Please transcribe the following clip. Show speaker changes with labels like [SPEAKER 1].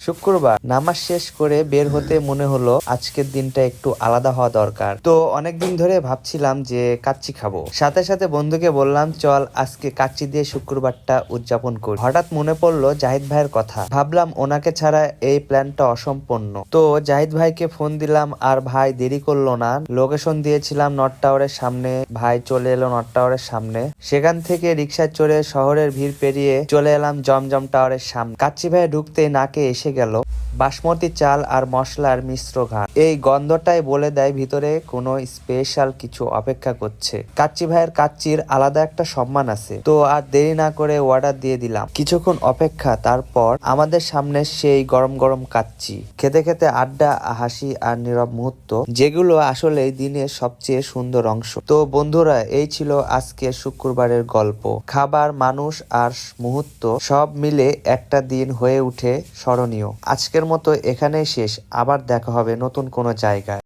[SPEAKER 1] শুক্রবার নামাজ শেষ করে বের হতে মনে হলো আজকের দিনটা একটু আলাদা হওয়া দরকার। তো অনেকদিন ধরে ভাবছিলাম যে কাচ্চি খাবো, সাথে সাথে বন্ধুকে বললাম চল আজকে কাচ্চি দিয়ে শুক্রবারটা উদযাপন করি। হঠাৎ মনে পড়লো জাহিদ ভাইয়ের কথা, ভাবলাম ওনাকে ছাড়া এই প্ল্যানটা অসম্পূর্ণ। তো জাহিদ ভাইকে ফোন দিলাম আর ভাই দেরি করলো না, লোকেশন দিয়েছিলাম নর্থ টাওয়ারের সামনে, ভাই চলে এলো নর্থ টাওয়ারের সামনে। সেখান থেকে রিক্সায় চড়ে শহরের ভিড় পেরিয়ে চলে এলাম জমজম টাওয়ারের সামনে। কাচ্চি ভাই ঢুকতে নাকে এসে গেল বাসমতি চাল আর মশলার মিশ্র ঘ্রাণ। এই গন্ধটাই বলে দেয় ভিতরে কোনো স্পেশাল কিছু অপেক্ষা করছে। কাচ্চি ভাইয়ের কাচ্চির আলাদা একটা সম্মান আছে। তো আর দেরি না করে অর্ডার দিয়ে দিলাম। কিছুক্ষণ অপেক্ষা, তারপর আমাদের সামনে সেই গরম গরম কাচ্চি। খেতে খেতে আড্ডা, হাসি আর নীরব মুহূর্ত, যেগুলো আসলে দিনের সবচেয়ে সুন্দর অংশ। তো বন্ধুরা, এই ছিল আজকের শুক্রবারের গল্প। খাবার, মানুষ আর মুহূর্ত সব মিলে একটা দিন হয়ে উঠে স্মরণীয়। আজকের মতো এখানেই শেষ, আবার দেখা হবে নতুন কোনো জায়গায়।